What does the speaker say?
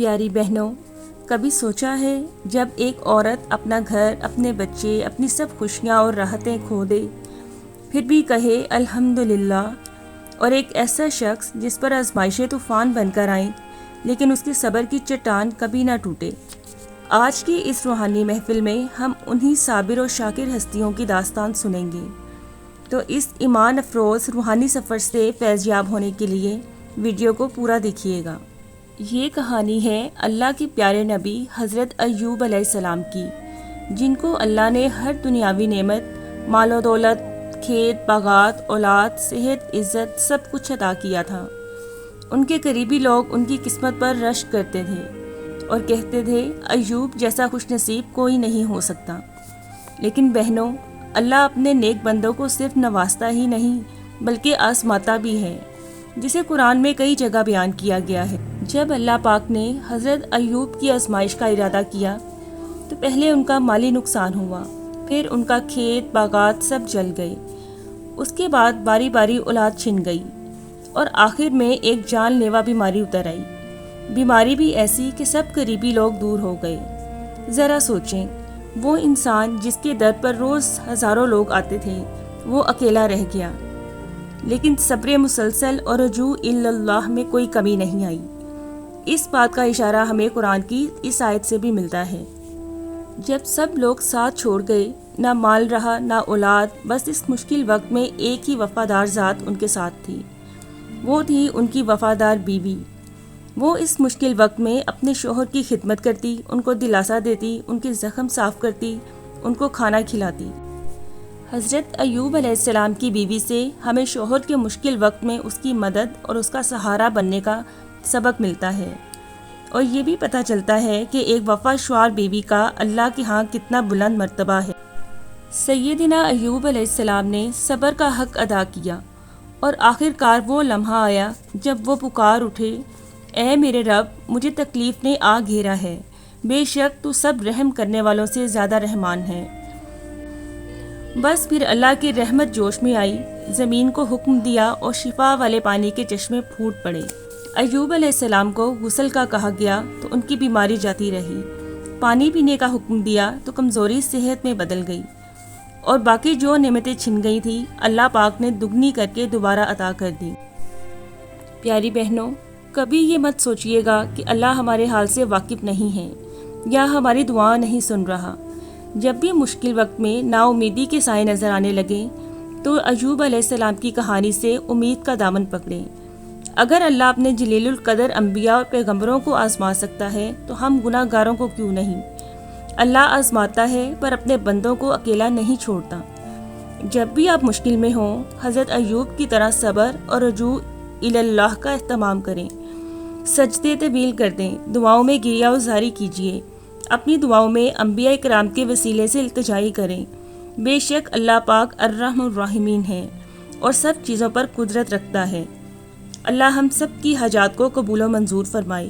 پیاری بہنوں، کبھی سوچا ہے جب ایک عورت اپنا گھر، اپنے بچے، اپنی سب خوشیاں اور راحتیں کھو دے پھر بھی کہے الحمدللہ، اور ایک ایسا شخص جس پر آزمائشیں طوفان بن کر آئیں لیکن اس کے صبر کی چٹان کبھی نہ ٹوٹے؟ آج کی اس روحانی محفل میں ہم انہی صابر و شاکر ہستیوں کی داستان سنیں گے، تو اس ایمان افروز روحانی سفر سے فیض یاب ہونے کے لیے ویڈیو کو پورا دیکھیے گا۔ یہ کہانی ہے اللہ کے پیارے نبی حضرت ایوب علیہ السلام کی، جن کو اللہ نے ہر دنیاوی نعمت، مال و دولت، کھیت، باغات، اولاد، صحت، عزت سب کچھ عطا کیا تھا۔ ان کے قریبی لوگ ان کی قسمت پر رشک کرتے تھے اور کہتے تھے ایوب جیسا خوش نصیب کوئی نہیں ہو سکتا۔ لیکن بہنوں، اللہ اپنے نیک بندوں کو صرف نوازتا ہی نہیں بلکہ آزماتا بھی ہے، جسے قرآن میں کئی جگہ بیان کیا گیا ہے۔ جب اللہ پاک نے حضرت ایوب کی آزمائش کا ارادہ کیا تو پہلے ان کا مالی نقصان ہوا، پھر ان کا کھیت باغات سب جل گئے، اس کے بعد باری باری اولاد چھن گئی، اور آخر میں ایک جان لیوا بیماری اتر آئی، بیماری بھی ایسی کہ سب قریبی لوگ دور ہو گئے۔ ذرا سوچیں، وہ انسان جس کے در پر روز ہزاروں لوگ آتے تھے وہ اکیلا رہ گیا، لیکن صبر مسلسل اور رجوع اللہ میں کوئی کمی نہیں آئی۔ اس بات کا اشارہ ہمیں قرآن کی اس آیت سے بھی ملتا ہے۔ جب سب لوگ ساتھ چھوڑ گئے، نہ مال رہا نہ اولاد، بس اس مشکل وقت میں ایک ہی وفادار ذات ان کے ساتھ تھی، وہ تھی ان کی وفادار بیوی۔ وہ اس مشکل وقت میں اپنے شوہر کی خدمت کرتی، ان کو دلاسا دیتی، ان کے زخم صاف کرتی، ان کو کھانا کھلاتی۔ حضرت ایوب علیہ السلام کی بیوی سے ہمیں شوہر کے مشکل وقت میں اس کی مدد اور اس کا سہارا بننے کا سبق ملتا ہے، اور یہ بھی پتہ چلتا ہے کہ ایک وفادار بیوی کا اللہ کے ہاں کتنا بلند مرتبہ ہے۔ سیدنا ایوب علیہ السلام نے صبر کا حق ادا کیا، اور آخر کار وہ لمحہ آیا جب وہ پکار اٹھے، اے میرے رب، مجھے تکلیف نے آ گھیرا ہے، بے شک تو سب رحم کرنے والوں سے زیادہ رحمان ہے۔ بس پھر اللہ کی رحمت جوش میں آئی، زمین کو حکم دیا اور شفا والے پانی کے چشمے پھوٹ پڑے۔ ایوب علیہ السلام کو غسل کا کہا گیا تو ان کی بیماری جاتی رہی، پانی پینے کا حکم دیا تو کمزوری صحت میں بدل گئی، اور باقی جو نعمتیں چھن گئی تھیں اللہ پاک نے دگنی کر کے دوبارہ عطا کر دی۔ پیاری بہنوں، کبھی یہ مت سوچیے گا کہ اللہ ہمارے حال سے واقف نہیں ہے یا ہماری دعا نہیں سن رہا۔ جب بھی مشکل وقت میں نا امیدی کے سائے نظر آنے لگے تو ایوب علیہ السلام کی کہانی سے امید کا دامن پکڑیں۔ اگر اللہ اپنے جلیل القدر انبیاء اور پیغمبروں کو آزما سکتا ہے تو ہم گناہ گاروں کو کیوں نہیں؟ اللہ آزماتا ہے پر اپنے بندوں کو اکیلا نہیں چھوڑتا۔ جب بھی آپ مشکل میں ہوں، حضرت ایوب کی طرح صبر اور رجوع اللہ کا اہتمام کریں، سجدے طویل کر دیں، دعاؤں میں گریہ وزاری کیجیے، اپنی دعاؤں میں انبیاء کرام کے وسیلے سے التجائی کریں۔ بے شک اللہ پاک الرحم الراحمین ہے اور سب چیزوں پر قدرت رکھتا ہے۔ اللہ ہم سب کی حاجات کو قبول و منظور فرمائے۔